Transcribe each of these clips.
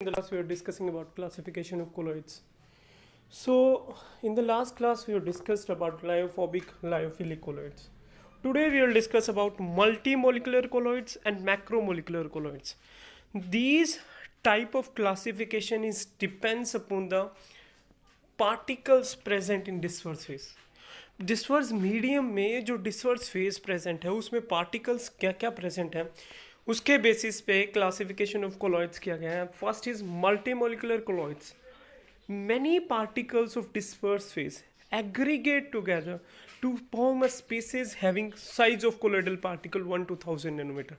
In the last we were discussing about classification of colloids. So in the last class we have discussed about lyophobic, lyophilic colloids. Today we will discuss about multimolecular colloids and macromolecular colloids. These type of classification is depends upon the particles present in disperse phase. Disperse medium में जो disperse phase present है उसमें particles क्या क्या present है उसके basis पे classification of colloids किया गया है. First is multimolecular colloids. Many particles of disperse phase aggregate together to form a species having size of colloidal particle 1 to 1000 nanometer.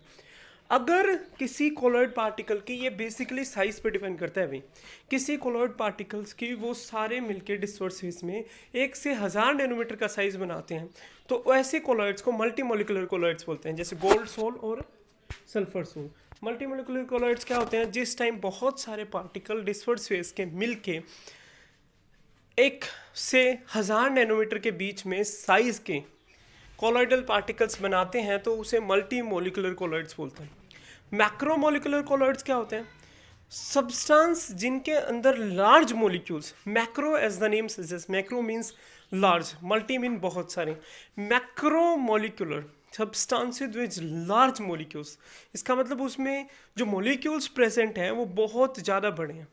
अगर किसी कोलॉइड पार्टिकल की, ये बेसिकली साइज पे डिपेंड करता है भाई, किसी कोलॉइड पार्टिकल्स की वो सारे मिलके डिस्पर्स फेज में 1 से 1000 नैनोमीटर का साइज बनाते हैं तो ऐसे कोलॉइड्स को मल्टीमोलिकुलर कोलॉइड्स बोलते हैं. जैसे गोल्ड सोल और सल्फर सोल. मल्टीमोलिकुलर कोलॉइड्स क्या होते हैं? जिस टाइम बहुत सारे पार्टिकल डिस्पर्स फेज के मिलके 1 से 1000 नैनोमीटर के बीच में साइज के कोलॉइडल पार्टिकल्स बनाते हैं तो उसे मल्टीमोलिकुलर कोलॉइड्स बोलते हैं. मैक्रोमोलिकुलर कोलॉइड्स क्या होते हैं? सब्सटेंस जिनके अंदर large molecules, macro as the name suggest, macro means large, multi mean बहुत सारे, macromolecular substances with large molecules. इसका मतलब उसमें जो मोलिक्यूल्स प्रेजेंट हैं वो बहुत ज़्यादा बड़े हैं.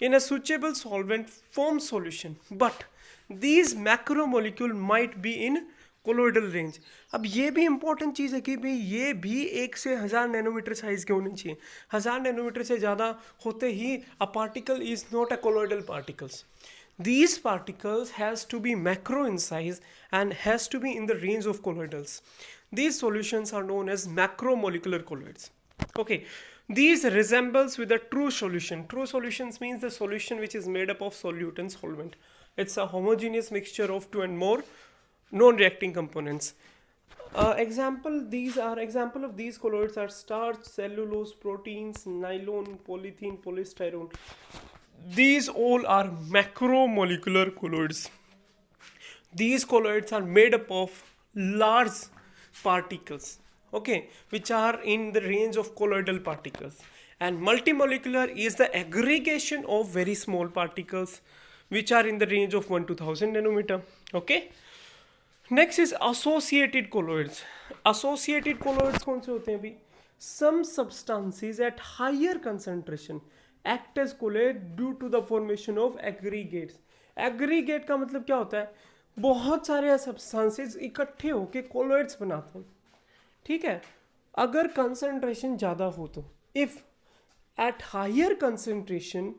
In a suitable solvent form solution but these macromolecule might be in colloidal range. अब ये भी इंपॉर्टेंट चीज़ है कि भाई ये भी 1 से 1000 नैनोमीटर साइज के होने चाहिए. 1000 नैनोमीटर से ज़्यादा होते ही a particle is not a colloidal particles. These particles has to be macro in size and has to be in the range of colloidals. These solutions are known as macromolecular colloids. Okay, these resembles with a true solution. True solutions means the solution which is made up of solute and solvent. It's a homogeneous mixture of 2 and more non-reacting components. Example of these colloids are starch, cellulose, proteins, nylon, polythene, polystyrene. These all are macromolecular colloids. These colloids are made up of large particles, okay, which are in the range of colloidal particles. And multimolecular is the aggregation of very small particles which are in the range of 1 to 1000 nanometer. Okay. Next is associated colloids. Associated colloids कौन से होते हैं भी? Some substances at higher concentration act as colloid due to the formation of aggregates. Aggregate का मतलब क्या होता है? बहुत सारे substances इकट्ठे होके colloids बनाते हैं. ठीक है, अगर concentration ज़्यादा हो तो if at higher concentration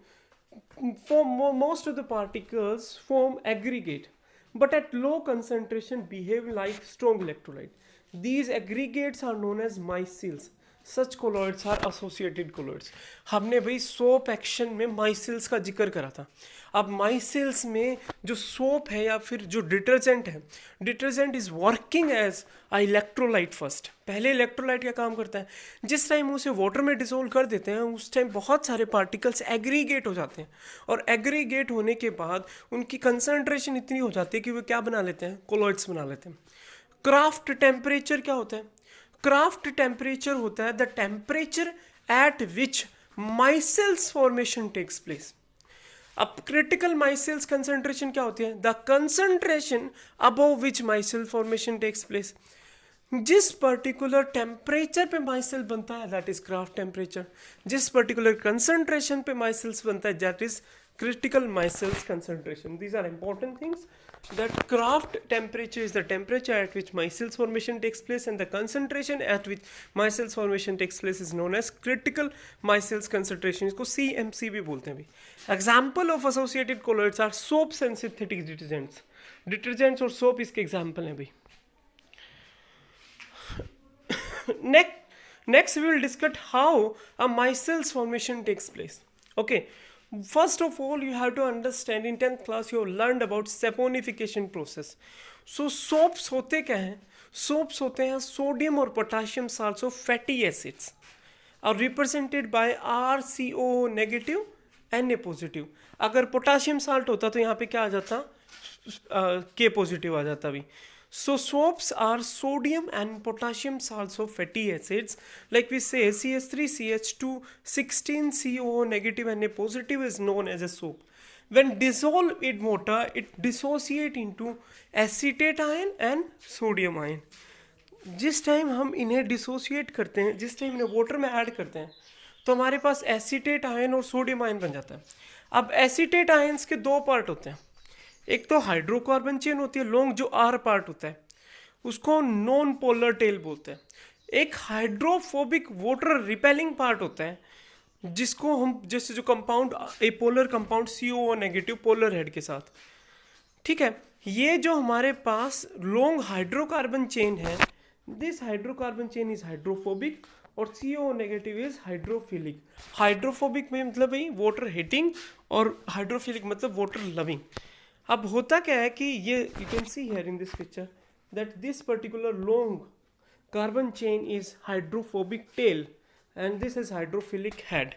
most of the particles form aggregate but at low concentration behave like strong electrolyte. These aggregates are known as micelles. Such colloids are associated colloids. हमने भाई सोप एक्शन में माइसिल्स का जिक्र करा था. अब माइसिल्स में जो सोप है या फिर जो डिटर्जेंट है, detergent is working as a electrolyte first. पहले इलेक्ट्रोलाइट का काम करता है. जिस टाइम उसे वाटर में डिसोल्व कर देते हैं उस टाइम बहुत सारे पार्टिकल्स एग्रीगेट हो जाते हैं और एग्रीगेट होने के बाद उनकी कंसंट्रेशन इतनी हो जाती है कि वो क्या बना लेते हैं? कोलॉइड्स बना लेते हैं. क्राफ्ट टेम्परेचर क्या होता है? क्राफ्ट टेम्परेचर होता है the temperature at which micelles formation takes place. अब क्रिटिकल माइसेल्स कंसंट्रेशन क्या होती है? The concentration above which micelle formation takes place. जिस पर्टिकुलर टेम्परेचर पे माइसेल बनता है दैट इज क्राफ्ट टेम्परेचर. जिस पर्टिकुलर कंसंट्रेशन पे माइसेल्स बनता है that is critical micelles concentration. These are important things. That Kraft temperature is the temperature at which micelles formation takes place, and the concentration at which micelles formation takes place is known as critical micelles concentration. इसको CMC भी बोलते हैं भी. Example of associated colloids are soaps and synthetic detergents. Detergents और soap इसके example हैं भी. Next we will discuss how a micelles formation takes place. Okay. First of all, you have to understand in 10th class you have learned about saponification process. So soaps होते क्या हैं? Soaps होते हैं sodium और potassium salts of fatty acids are represented by RCO negative Na positive. अगर potassium salt होता तो यहाँ पे क्या आ जाता? K पॉजिटिव आ जाता भी. So soaps are sodium and potassium salts of fatty acids. Like we say, CH3CH2 16CO negative and A positive is known as a soap. When dissolved in water, it dissociate into acetate ion and sodium ion. जिस time हम इन्हें dissociate करते हैं, जिस time इन्हें water में add करते हैं, तो हमारे पास एसीटेट आयन और सोडियम आयन बन जाता है. अब एसीटेट आयंस के दो पार्ट होते हैं. एक तो हाइड्रोकार्बन चेन होती है लॉन्ग, जो आर पार्ट होता है, उसको नॉन पोलर टेल बोलते हैं. एक हाइड्रोफोबिक वाटर रिपेलिंग पार्ट होता है, जिसको हम जैसे जो compound A polar compound CO negative polar head के साथ. ठीक है, ये जो हमारे पास लॉन्ग हाइड्रोकार्बन चेन है, this hydrocarbon chain is hydrophobic और CO negative is hydrophilic. Hydrophobic में मतलब भाई वाटर हेटिंग और हाइड्रोफिलिक मतलब वाटर लविंग. अब होता क्या है कि ये you can see here in this picture that this particular long carbon chain is hydrophobic tell and this is hydrophilic head.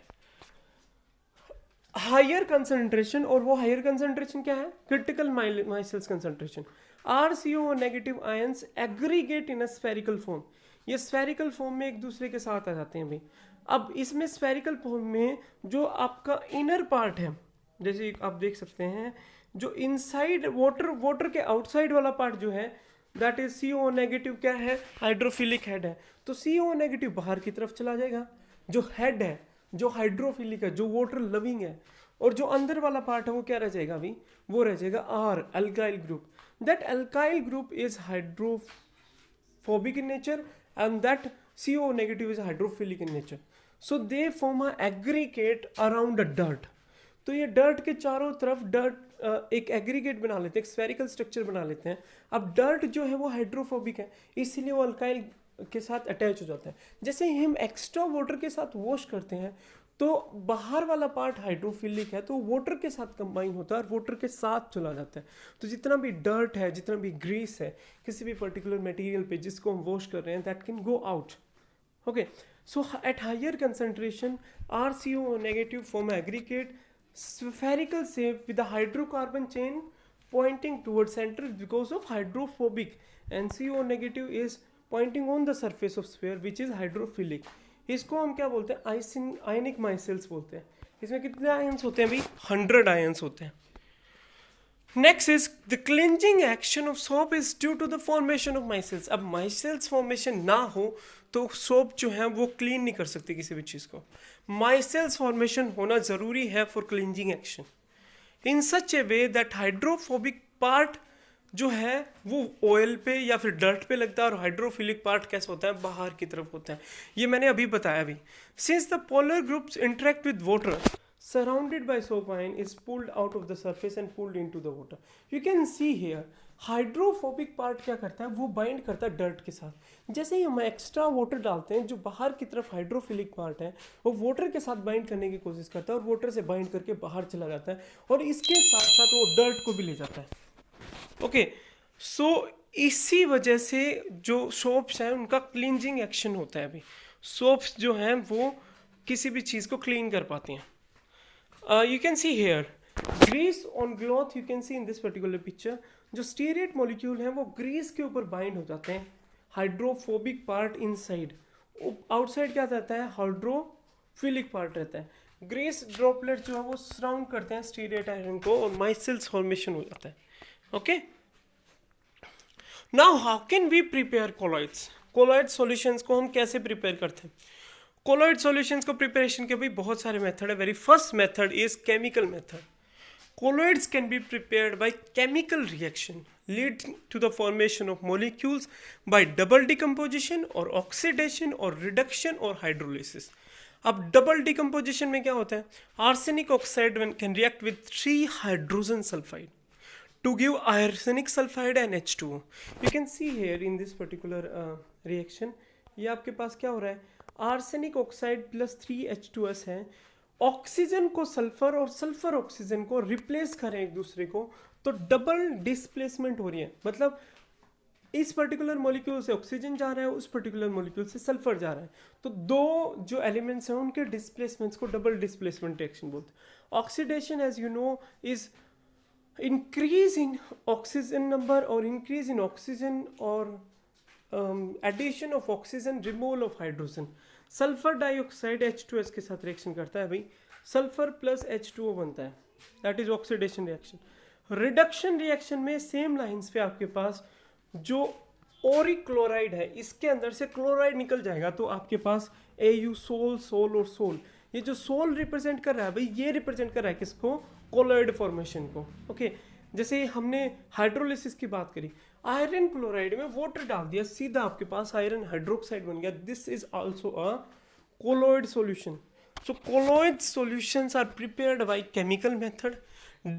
Higher concentration, और वो हायर कंसंट्रेशन क्या है? Critical micelles concentration. RCO negative ions aggregate in a spherical form. ये spherical form में एक दूसरे के साथ आ जाते हैं भाई. अब इसमें स्फेरिकल फॉर्म में जो आपका इनर पार्ट है, जैसे आप देख सकते हैं, जो इनसाइड वाटर के आउटसाइड वाला पार्ट जो है दैट इज CO नेगेटिव क्या है? हाइड्रोफिलिक हेड है. तो CO नेगेटिव बाहर की तरफ चला जाएगा. जो हेड है, जो हाइड्रोफिलिक है, जो वाटर लविंग है, और जो अंदर वाला पार्ट है वो क्या रह जाएगा अभी? वो रह जाएगा R, alkyl group. That alkyl group is hydrophobic in nature and that CO negative is hydrophilic in nature. So they form a aggregate around a dirt. तो ये डर्ट के चारों तरफ डर्ट एक एग्रीगेट बना लेते हैं, एक स्फेरिकल स्ट्रक्चर बना लेते हैं. अब डर्ट जो है वो हाइड्रोफोबिक है, इसीलिए वो अल्काइल के साथ अटैच हो जाता है. जैसे ही हम एक्स्ट्रा वाटर के साथ वॉश करते हैं तो बाहर वाला पार्ट हाइड्रोफिलिक है, तो वाटर के साथ कंबाइन होता है और वाटर के साथ चला जाता है. तो जितना भी डर्ट है, जितना भी ग्रीस है किसी भी पर्टिकुलर मटेरियल पे जिसको हम वॉश कर रहे हैं, that can go out. Okay, so at higher concentration RCO negative form aggregate spherical shape with the hydrocarbon chain pointing towards center because of hydrophobic, and CO negative is pointing on the surface of sphere which is hydrophilic. इसको हम क्या बोलते हैं? आयनिक माइसेल्स बोलते हैं. इसमें कितने ions होते हैं भाई? 100 आयंस होते हैं. Next is the cleansing action of soap is due to the formation of micelles. अब माइसेल्स फॉर्मेशन ना हो तो सोप जो है वो क्लीन नहीं कर सकती किसी भी चीज़ को. माइसेल्स फॉर्मेशन होना ज़रूरी है for cleansing action in such A way that hydrophobic part जो है वो ऑयल पे या फिर डर्ट पे लगता है, और हाइड्रोफिलिक पार्ट कैसे होता है? बाहर की तरफ होता है. ये मैंने अभी बताया अभी. Since the polar groups interact with water surrounded by soap ion is pulled out of the surface and pulled into the water. You can see here hydrophobic part क्या करता है? वो बाइंड करता है डर्ट के साथ. जैसे ही हम एक्स्ट्रा वाटर डालते हैं, जो बाहर की तरफ हाइड्रोफिलिक पार्ट है वो वाटर के साथ बाइंड करने की कोशिश करता है और वाटर से बाइंड करके बाहर चला जाता है, और इसके साथ साथ वो डर्ट को भी ले जाता है. ओके, सो इसी वजह से जो सोप्स हैं उनका क्लींजिंग एक्शन होता है. अभी सोप्स जो हैं वो किसी भी चीज़ को क्लीन कर पाती हैं. You can see here grease on cloth. You can see in this particular picture जो स्टीरेट मॉलिक्यूल हैं वो ग्रीस के ऊपर बाइंड हो जाते हैं. हाइड्रोफोबिक पार्ट इनसाइड, आउटसाइड क्या रहता है? हाइड्रोफिलिक पार्ट रहता है. ग्रीस ड्रॉपलेट जो है वो सराउंड करते हैं स्टीरेट आयरन को और माइसेल्स फॉर्मेशन हो जाता है. Okay, now how can we prepare colloids? Colloid solutions को हम कैसे प्रिपेयर करते हैं? कोलॉइड सॉल्यूशंस को प्रिपरेशन के भी बहुत सारे मेथड है. Very first method is chemical method. Colloids can be prepared by chemical reaction leading to the formation of molecules by double decomposition or oxidation or reduction or hydrolysis. अब double decomposition में क्या होता है? Arsenic oxide can react with 3 hydrogen sulfide to give arsenic sulfide and H2O. You can see here in this particular reaction, ये आपके पास क्या हो रहा है? आर्सेनिक ऑक्साइड प्लस 3H2S है. ऑक्सीजन को सल्फर और सल्फर ऑक्सीजन को रिप्लेस करें एक दूसरे को, तो डबल डिस्प्लेसमेंट हो रही है. मतलब इस पर्टिकुलर मॉलिक्यूल से ऑक्सीजन जा रहा है, उस पर्टिकुलर मॉलिक्यूल से सल्फर जा रहा है, तो दो जो एलिमेंट्स हैं उनके डिस्प्लेसमेंट्स को डबल डिस्प्लेसमेंट रिएक्शन बोलते हैं. Oxidation as you know is increase in oxygen number or increase in oxygen or addition of oxygen, removal of hydrogen. Sulphur dioxide H2S के साथ रिएक्शन करता है भाई, सल्फर प्लस H2O बनता है, that is oxidation reaction. Reduction reaction में same lines पे आपके पास जो ओरिक क्लोराइड है इसके अंदर से क्लोराइड निकल जाएगा, तो आपके पास Au सोल, सोल और सोल. ये जो सोल रिप्रेजेंट कर रहा है भाई, ये रिप्रेजेंट कर रहा है किसको? कोलॉइड फॉर्मेशन को. ओके जैसे हमने हाइड्रोलिसिस की बात करी, आयरन क्लोराइड में वाटर डाल दिया, सीधा आपके पास आयरन हाइड्रोक्साइड बन गया. This is also a colloid solution. So colloid solutions are prepared by chemical method,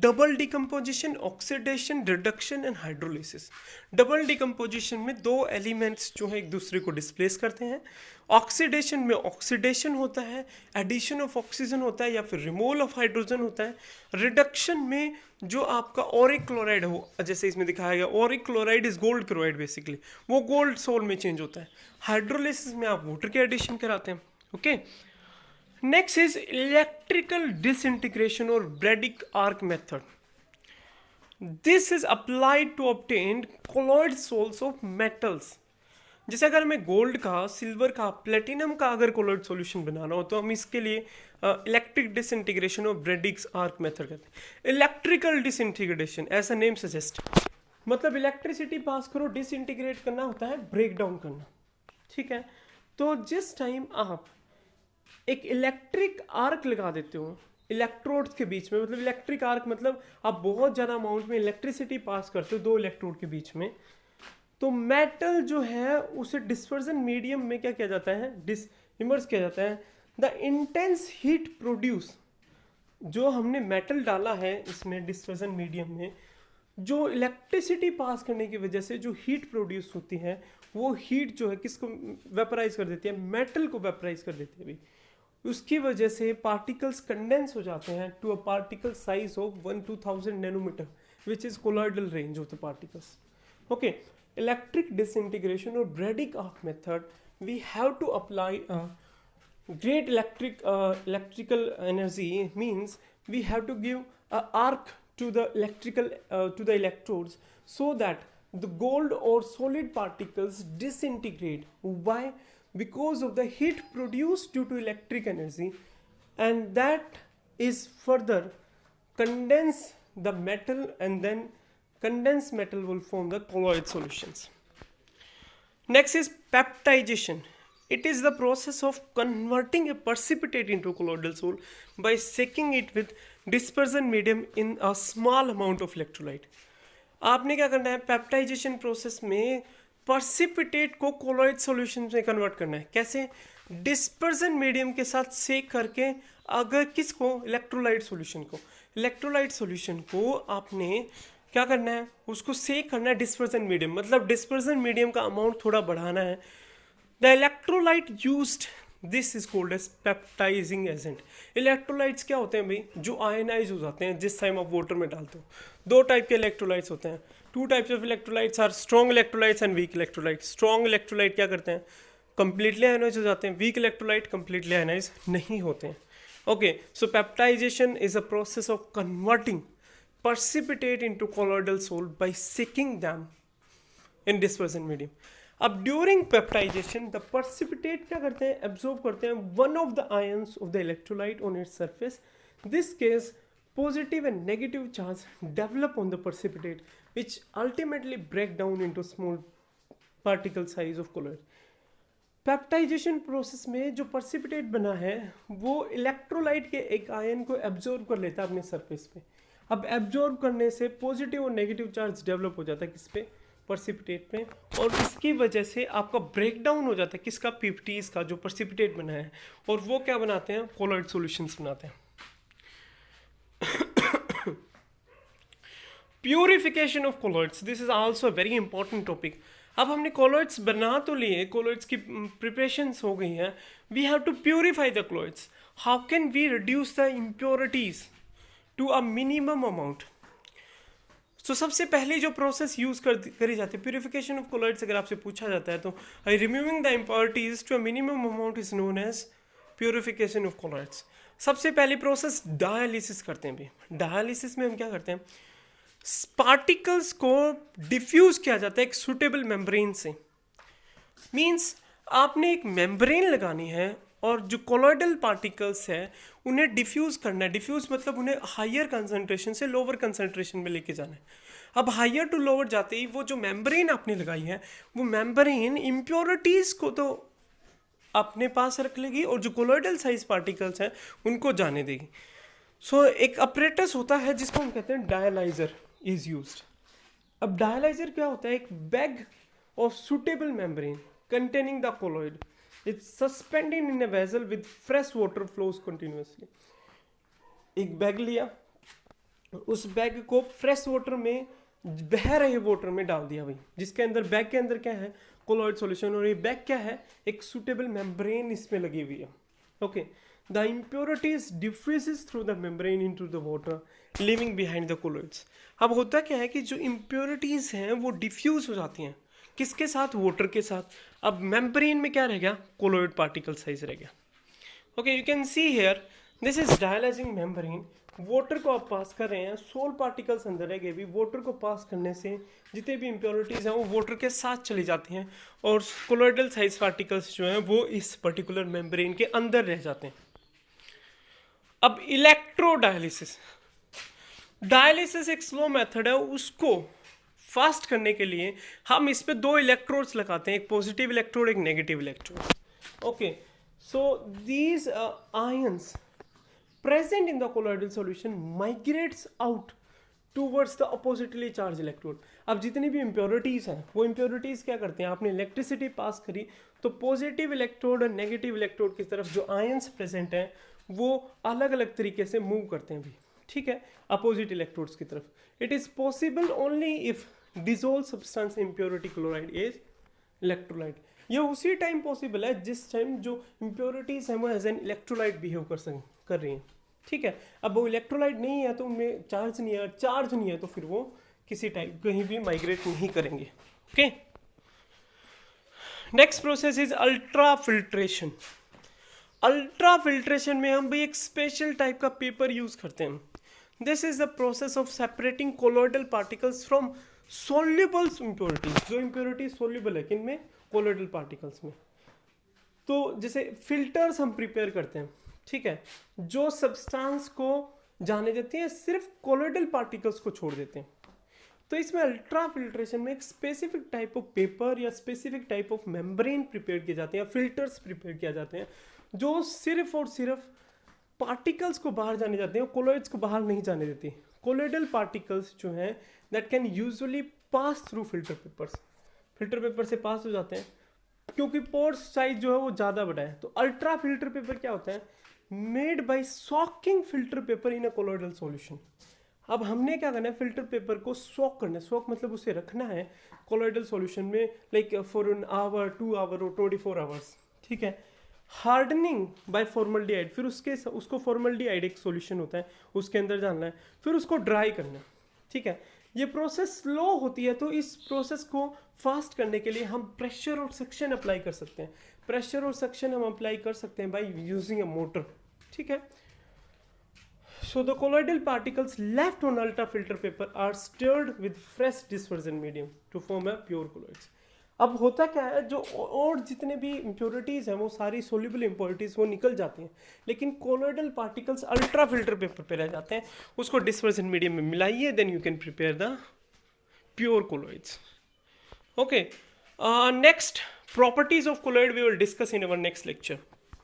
double decomposition, oxidation, reduction and hydrolysis. Double decomposition में दो एलिमेंट्स जो है एक दूसरे को डिस्प्लेस करते हैं. ऑक्सीडेशन में ऑक्सीडेशन होता है, एडिशन ऑफ ऑक्सीजन होता है या फिर रिमूवल ऑफ हाइड्रोजन होता है. रिडक्शन में जो आपका ओरिक क्लोराइड हो, जैसे इसमें दिखाया गया, Oric chloride is gold chloride basically, वो गोल्ड सोल में चेंज होता है. हाइड्रोलिसिस में आप वाटर के एडिशन कराते हैं. Okay Next is electrical disintegration or Bragg arc method. This is applied to obtain colloid salts of metals. जैसे अगर हमें गोल्ड का, सिल्वर का, प्लेटिनम का अगर कोलॉइड सॉल्यूशन बनाना हो तो हम इसके लिए इलेक्ट्रिक डिसइंटीग्रेशन और ब्रेडिक्स आर्क मेथड करते हैं. Electrical disintegration as a name suggest, मतलब इलेक्ट्रिसिटी पास करो, डिसइंटीग्रेट करना होता है ब्रेक डाउन करना. ठीक है, तो जिस टाइम आप एक इलेक्ट्रिक आर्क लगा देते हो इलेक्ट्रोड्स के बीच में, मतलब इलेक्ट्रिक आर्क मतलब आप बहुत ज़्यादा अमाउंट में इलेक्ट्रिसिटी पास करते हो दो इलेक्ट्रोड के बीच में, तो मेटल जो है उसे डिस्पर्जन मीडियम में क्या किया जाता है? इमर्स किया जाता है. द इंटेंस हीट प्रोड्यूस, जो हमने मेटल डाला है इसमें डिस्पर्जन मीडियम में, जो इलेक्ट्रिसिटी पास करने की वजह से जो हीट प्रोड्यूस होती है, वो हीट जो है किसको वेपराइज कर देती है? मेटल को वेपराइज कर देती है भाई. उसकी वजह से पार्टिकल्स कंडेंस हो जाते हैं to a particle size of 1-2000 nanometre, which is colloidal range of the particles. Okay, electric disintegration और Bredig arc method, we have to apply great electrical energy, means we have to give a arc to the to the electrodes so that the gold or solid particles disintegrate. Why? Because of the heat produced due to electric energy, and that is further condense the metal, and then condensed metal will form the colloid solutions. Next is peptidization. It is the process of converting a precipitate into colloidal sol by shaking it with dispersion medium in a small amount of electrolyte. आपने क्या करना है? Peptization process में पर्सिपिटेट को colloid solution में convert करना है. कैसे? डिस्पर्जन मीडियम के साथ सेक करके. अगर किसको? इलेक्ट्रोलाइट सॉल्यूशन को. इलेक्ट्रोलाइट सॉल्यूशन को आपने क्या करना है? उसको सेक करना है डिस्पर्जन मीडियम, मतलब डिस्पर्जन मीडियम का अमाउंट थोड़ा बढ़ाना है. The electrolyte used, this is called as peptizing agent. Electrolytes क्या होते हैं भाई? जो आयनाइज हो जाते हैं जिस टाइम आप वाटर में डालते हो. दो टाइप के इलेक्ट्रोलाइट्स होते हैं. Two types of electrolytes are strong electrolytes and weak electrolytes. Strong electrolyte क्या करते हैं? कंप्लीटली आयनाइज हो जाते हैं. वीक इलेक्ट्रोलाइट कंप्लीटली आयनाइज नहीं होते हैं. Okay, so peptization is a process of converting precipitate into colloidal salt by shaking them in dispersion medium. अब ड्यूरिंग पेप्टाइजेशन द precipitate क्या करते हैं? एब्जॉर्ब करते हैं one of the ions of the electrolyte on its surface. This case positive and negative charge develop on the precipitate, which ultimately break down into small particle size of colloid. Peptization process में जो precipitate बना है वो electrolyte के एक ion को absorb कर लेता है अपने सरफेस पे. अब एब्जॉर्ब करने से पॉजिटिव और नेगेटिव चार्ज डेवलप हो जाता है किस पे? पर्सिपिटेट पे, और इसकी वजह से आपका ब्रेकडाउन हो जाता है किसका? पीपीटीज का, जो पर्सिपिटेट बना है, और वो क्या बनाते हैं? कोलॉइड सॉल्यूशंस बनाते हैं. Purification of colloids, this is also a very important topic. अब हमने कोलॉइड्स बना तो लिए, कोलॉइड्स की प्रिपरेशंस हो गई हैं, we have to purify the colloids. How can we reduce the impurities to a minimum amount? तो सबसे पहले जो प्रोसेस यूज करी जाती है प्यूरिफिकेशन ऑफ कोलॉइड्स, अगर आपसे पूछा जाता है तो removing the impurities to a minimum amount is known as purification of colloids. सबसे पहली प्रोसेस डायलिसिस करते हैं भी. डायलिसिस में हम क्या करते हैं? पार्टिकल्स को डिफ्यूज किया जाता है एक सुटेबल मेम्ब्रेन से। मीन्स आपने एक मेम्ब्रेन लगानी है और जो कोलॉइडल पार्टिकल्स है उन्हें डिफ्यूज़ करना है। डिफ्यूज़ मतलब उन्हें हायर कंसंट्रेशन से लोअर कंसंट्रेशन में लेके जाना है। अब हायर टू लोअर जाते ही वो जो मेम्ब्रेन आपने लगाई है वो मेम्ब्रेन इम्प्योरिटीज़ को तो अपने पास रख लेगी और जो कोलॉइडल साइज पार्टिकल्स हैं उनको जाने देगी। सो एक अपरेटस होता है जिसको हम कहते हैं डायलाइजर इज़ यूज्ड। अब डायलाइजर क्या होता है? एक bag of suitable membrane containing the colloid. It's suspended in a vessel with fresh water flows continuously. एक बैग लिया, उस बैग को फ्रेश वाटर में, बह रहे वाटर में डाल दिया भाई, जिसके अंदर बैग के अंदर क्या है? Colloid solution. और ये बैग क्या है? एक सुटेबल मेम्ब्रेन इसमें लगी हुई है। Okay, the impurities diffuses through the membrane into the water living behind the colloids. अब होता क्या है कि जो इम्प्योरिटीज हैं वो डिफ्यूज हो जाती हैं किसके साथ? वाटर के साथ। अब मेम्ब्रेन में क्या रह गया? कोलॉइड पार्टिकल साइज रह गया। Okay, you can see here this is dialysing membrane. Water को आप पास कर रहे हैं, सोल पार्टिकल्स अंदर रह गए भी। वाटर को पास करने से जितने भी इम्प्योरिटीज़ हैं वो वाटर के साथ चली जाती हैं और कोलॉइडल साइज पार्टिकल्स जो हैं वो इस पर्टिकुलर मेम्ब्रेन के अंदर रह जाते हैं। अब इलेक्ट्रोडायलिसिस, डायलिसिस एक स्लो मेथड है, उसको फास्ट करने के लिए हम इस पे दो इलेक्ट्रोड्स लगाते हैं, एक पॉजिटिव इलेक्ट्रोड एक negative electrode. Okay, so these ions present in the colloidal solution migrates out towards the oppositely charge electrode. अब जितनी भी इम्प्योरिटीज़ हैं वो इम्प्योरिटीज़ क्या करते हैं? आपने इलेक्ट्रिसिटी पास करी तो पॉजिटिव इलेक्ट्रोड और नेगेटिव इलेक्ट्रोड की तरफ जो आयंस प्रेजेंट हैं वो अलग अलग तरीके से मूव करते हैं भी, ठीक है, अपोजिट इलेक्ट्रोड्स की तरफ। It is possible only if dissolved substance impurity chloride is electrolyte। ये उसी टाइम पॉसिबल है जिस टाइम जो इम्प्योरिटीज हैं वो एज एन इलेक्ट्रोलाइट बिहेव कर रही हैं, ठीक है। अब वो इलेक्ट्रोलाइट नहीं है तो उनमें चार्ज नहीं है, चार्ज नहीं है तो फिर वो किसी टाइप कहीं भी माइग्रेट नहीं करेंगे। Okay, next process is ultra filtration. Ultra filtration में हम भी एक स्पेशल टाइप का पेपर यूज करते हैं। This is the process of separating colloidal particles from soluble impurities. जो इम्प्योरिटी सोल्यूबल है किन में? कोलॉइडल पार्टिकल्स में। तो जैसे फिल्टर्स हम प्रिपेयर करते हैं, ठीक है, जो सब्सटेंस को जाने देते हैं, सिर्फ कोलॉइडल पार्टिकल्स को छोड़ देते हैं। तो इसमें अल्ट्रा फिल्ट्रेशन में एक स्पेसिफिक टाइप ऑफ पेपर या specific type of membrane prepare किए जाते हैं या फिल्टर्स प्रिपेयर किया जाते हैं जो सिर्फ और सिर्फ पार्टिकल्स को बाहर जाने जाते हैं, कोलॉइड्स को बाहर नहीं जाने देती। कोलॉइडल पार्टिकल्स जो हैं that can usually pass through filter papers, filter paper से पास हो जाते हैं क्योंकि पोर्स साइज जो है वो ज़्यादा बड़ा है। तो अल्ट्रा फिल्टर पेपर क्या होता है? Made by soaking filter paper in a colloidal solution. अब हमने क्या करना है? फिल्टर पेपर को सॉक करना है। सॉक मतलब उसे रखना है कोलॉइडल सॉल्यूशन में like for an hour, 2 hour और 24 आवर्स, ठीक है। हार्डनिंग बाय फॉर्मल्डिहाइड, फिर उसको फॉर्मल्डिहाइड एक सॉल्यूशन होता है उसके अंदर डालना है, फिर उसको ड्राई करना है, ठीक है। ये प्रोसेस स्लो होती है तो इस प्रोसेस को फास्ट करने के लिए हम प्रेशर और सक्शन अप्लाई कर सकते हैं। प्रेशर और सक्शन हम अप्लाई कर सकते हैं बाय यूजिंग अ मोटर, ठीक है। So the colloidal particles left on ultra filter paper are stirred with fresh dispersion medium to form a pure colloids। अब होता क्या है, जो और जितने भी इम्प्योरिटीज़ हैं वो सारी सोल्यूबल इम्प्योरिटीज़ वो निकल जाती हैं, लेकिन colloidal particles ultra filter paper पे रह जाते हैं। उसको डिस्पर्सन मीडियम में मिलाइए, then you can prepare the pure colloids. Okay, next properties of colloid we will discuss in our next lecture.